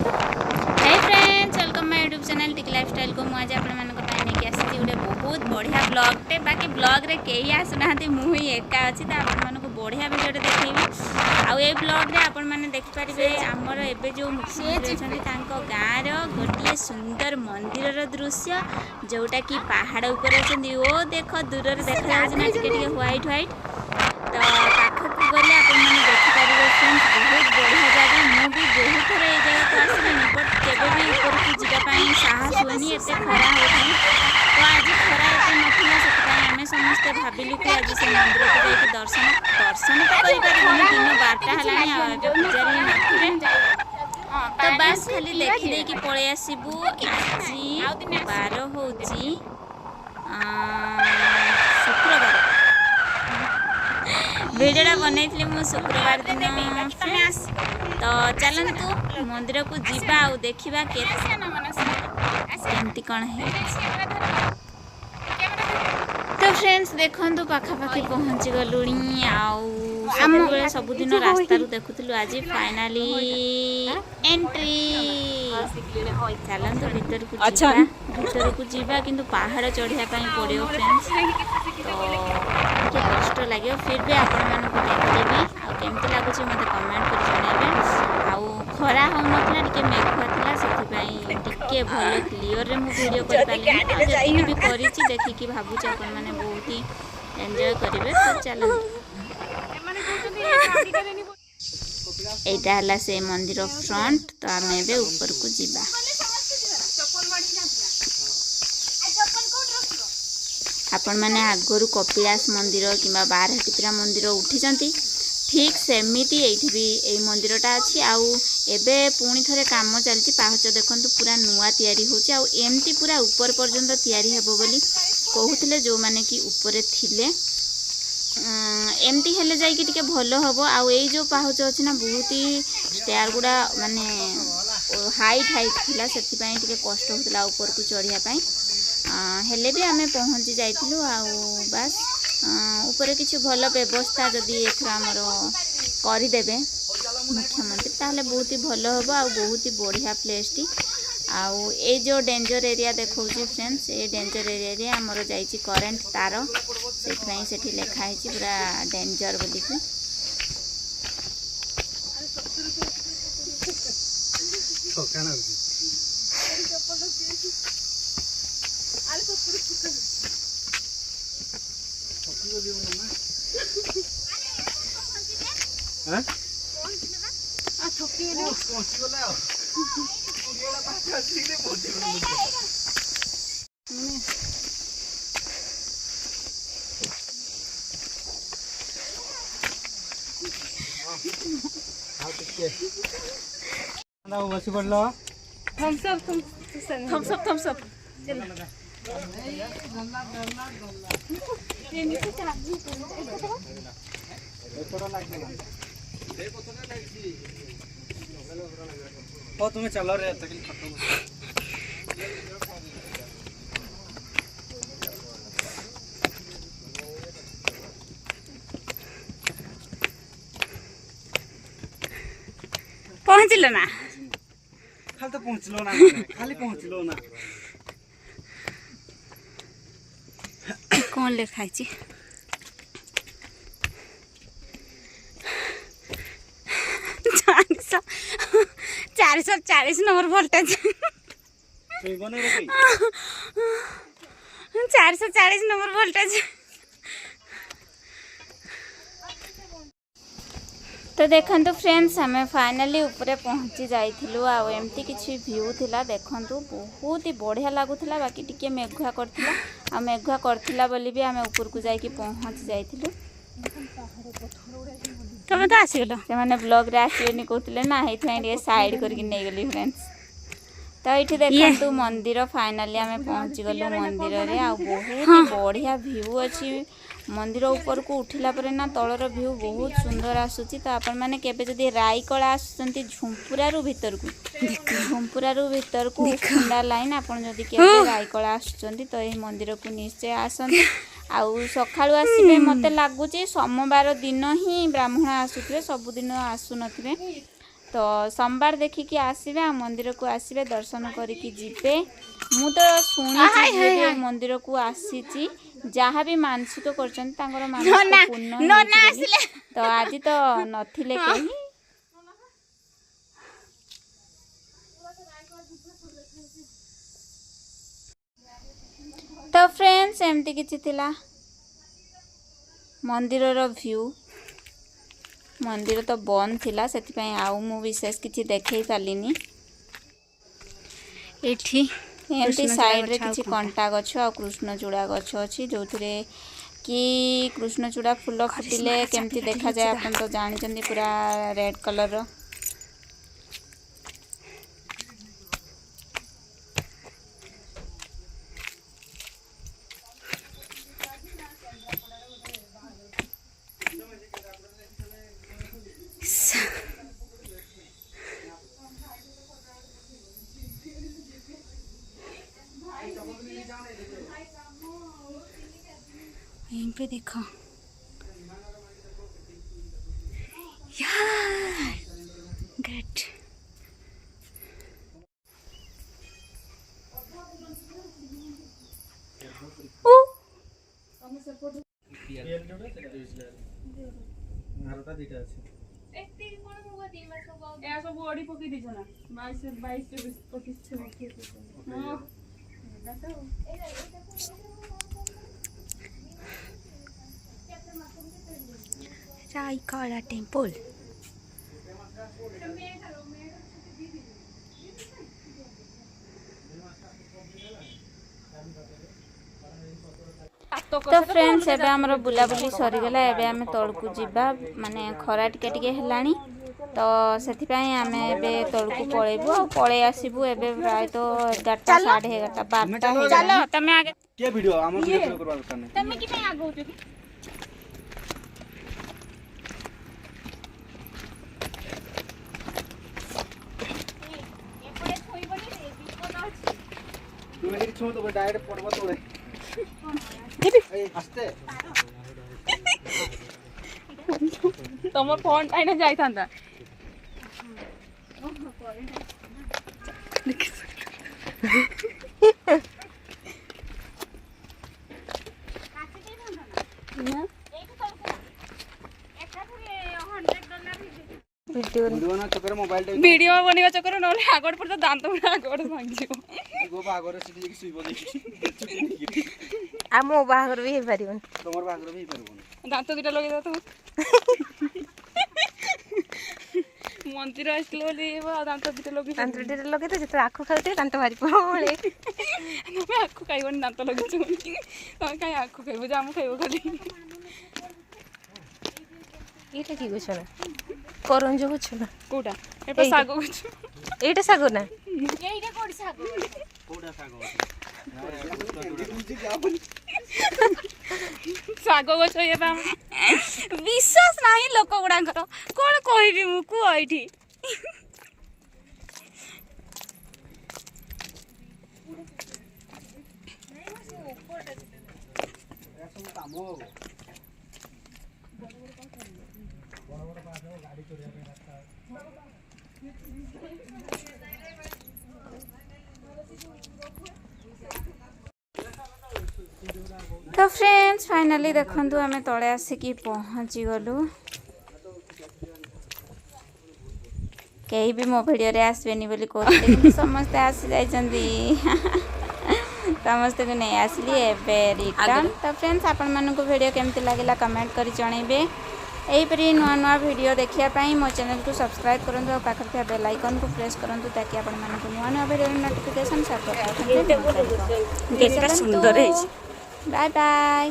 Hey friends welcome my YouTube channel Tiki lifestyle को मुझे आपण मानक पाई नहीं आसी गोटे बहुत बढ़िया ब्लॉग टे बाकी ब्लॉग रे केही आसुना मु ही एका अच्छी तो आपण मानक बढ़िया वीडियो देखैबी आउ ए ब्लॉग रे आपण माने देख पारिबे हमर एबे जो मुख्यमंत्री छथि तांको गाँ रो गोटे सुंदर मंदिर रो दृश्य जोटा कि पहाड़ ऊपर अछंदी ओ देखो दूर रे देखा जाउछ ना टिके व्हाइट व्हाइट तो पाखक गले आपण माने देख पारिबे फ्रेंड्स बहुत बढ़िया जगह मु भी बहुत थोड़ा ए जगह को आसलिनी बट केबे भी ऊपर को जिगा पाई साहस हुएनी एते खरा होथाई तो आज खरा एते नथिला सेतपाई हमें समस्त भाबिलु कि आज से मंदिर को जाई दर्शन तो करि पारिबनी दिन 12टा हलानी आ एबे पुजारी नथिले तो बस खाली देखि दे कि पळे आसीबू आज 12 होउची शुक्रवार वीडियोटा बनई मु शुक्रवार दिन तो चलतु मंदिर को जीवा आ देखा केमती कौन है तो फ्रेंड्स देखु पाखापाखि पहुँची गलुणी आम सबुदिन रास्ता देखुलु आज फाइनाली एंट्री चलतु भीतर को जीवा किंतु पहाड़ चढ़िया पड़ो फ्रेंड्स तो कष्ट लगे फिर भी आपण मानक देखदेवी आमती लगुच मत कमेंट कर जन खरा हो ना मेघुआ था से भल क्लीयर रे मु वीडियो कर पाली भी करी देखिकी भावुँ आपण मैंने बहुत ही एंजॉय करेंगे तो चलो यहाँ से मंदिर फ्रंट तो आम ए ऊपर को जीवा आपण मैंने आगरू कपिलास मंदिर कि बारह टिपरा मंदिर उठी ठीक सेमती ये भी यही मंदिरटा अच्छी आउ एबे पुणी थरे काम चलती पाहच देखंतु पूरा नुआ तैयारी होची आउ एमती पूरा ऊपर पर्यंत तैयारी हेबो बोली कहूथिले जो माने कि ऊपर थिले एमती हेले जाई कि टिके भलो हबो आउ एई जो पाहच अछि ना बहुत ही स्टेयर गुडा माने हाइट थिला सेति पई टिके कष्ट होतला ऊपर को चढ़िया पई हेले भी आमे पहुँची जाइथिलु आउ बस ऊपर किसी भल व्यवस्था जदि एमर करदेवे मुख्यमंत्री ताहले बहुत ही भल हम आ बहुत ही बढ़िया प्लेस टी आउ ए जो डेंजर एरिया देखा फ्रेंड्स ये डेंजर एरिया रे आमर जाइए करेन्ट तार से लिखाई पूरा डेंजर बोलिकी बस पड़लो थम्स अप तुम्हें चलो रे पहुँचल ना खाली तो पहुँचलो ना खाली पहुँचलो ना कौन लिखाई 440 नंबर वोल्टेज 440 नंबर वोल्टेज तो देखंतु फ्रेंड्स हमें फाइनली ऊपर पहुँची जाइथिलु आ एमती किछि व्यू थिला देखंतु बहुत ही बढ़िया लागुथिला बाकी टिके मेघुआ करथिला आ मेघुआ करथिला बोली भी हमें ऊपर को जाइके पहुँच जाइथिलु तुम तो आसीगल से मैंने ब्लॉग रे आसीनी कहते ना ये साइड करके नहीं गली फ्रेंड्स तो ये देखो मंदिर फाइनाली आम पहुँची गलु मंदिर रे आ बहुत बढ़िया व्यू अच्छी मंदिर ऊपर को उठिला परे ना तलर व्यू बहुत सुंदर आसुची तो आपण माने केबे जदी रायकला आसुचंती झुंपुरारू भीतर को खंडा लाइन आपण जदी केबे रायकला आसुचंती तो ये मंदिर को निश्चय आसंती आउ सकाळु आसीबे मते लागुची सोमवार दिन ही ब्राह्मण आसुथिबे सबुदिन आसु नथिबे तो सोमवार देखिकी आसबे आ मंदिर को आसबे दर्शन करके जीवे। मु तो शुणी मंदिर को आसी जहाँ भी मानसिक कर तो आज तो नथिले कहीं तो फ्रेंड्स एमती किछि थिला मंदिर रो व्यू। मंदिर तो बंद थिला सेति आउ मु विशेष किछि देखै पालिनी। एठी एमती साइड रे किछि कंटा गछ आ कृष्णचूड़ा गछ अछि जोथिरे कि कृष्णचूड़ा फूल फुटिले केमती देखा जाए अपन तो जानिचंदी पूरा रेड कलर रो। यहीं पे देखो यार ग्रेट। Raikara Temple. तो फ्रेंड्स एबे हमर बुलाबुली सरी गला। एबे हमें तळकु जिबा माने खरा टिके हेलानी तो सेति पई हमें एबे तळकु पळेबो आ पळे आसीबो। एबे प्राय तो 11टा 11:30 12टा हे चलो तमे आगे के वीडियो हमर वीडियो करबा दरकार नै। तमे कि पे आगो होतो कि एपडे छोई बनी रे बिपद अछि। तुमे कि छो तो डायरेक्ट पड़बा तोड़े ए आस्ते तम फोन आइना जाई थांदा। वीडियो ना चक्कर मोबाइल टे वीडियो बनिवा चक्कर नले आगड पर दांत पुरा आगड भांगियो गो बागर सिटी कि सुइबो देखि आ मो बागर भी हे परिबन तमर बागर भी परबो दांत दुटा लगे दा तू मंदिर आसलो ले दांत दुटा लगे तो जत आखु खाते दांत भारी पळे तमे आखु खाइबन दांत लगे छु तमे काई आखु खाइबो जामु खाइबो खाली। एटा की गछ ना करंज गछ ना कोटा एपा सागो गछ एटा सागो ना एइटा कोडी सागो कोडा सागो सागो गछ एबा विश्वास नाही लोक गुडांकर कोन कहबी मु को आइठी तो फ्रेंड्स फाइनली देखंतु आमे तळे आसिकी पहुंची गलु। कहीं भी मो वीडियो रे आसबेनी बोली कहते समस्त आसी जाइछंदी समस्त को नहीं आसली एबे रिटर्न। तो फ्रेंड्स आपण मानको वीडियो केमती लागिला कमेंट करी जणैबे। एहीपरी नुआ नुआ वीडियो देखिया पाई मो चैनल को सब्सक्राइब करंतु और पाखर थिया बेल आइकन को प्रेस करंतु ताकि आपण मानको नुआ नुआ वीडियो नोटिफिकेशन सब पाए। सुंदर है। Bye bye.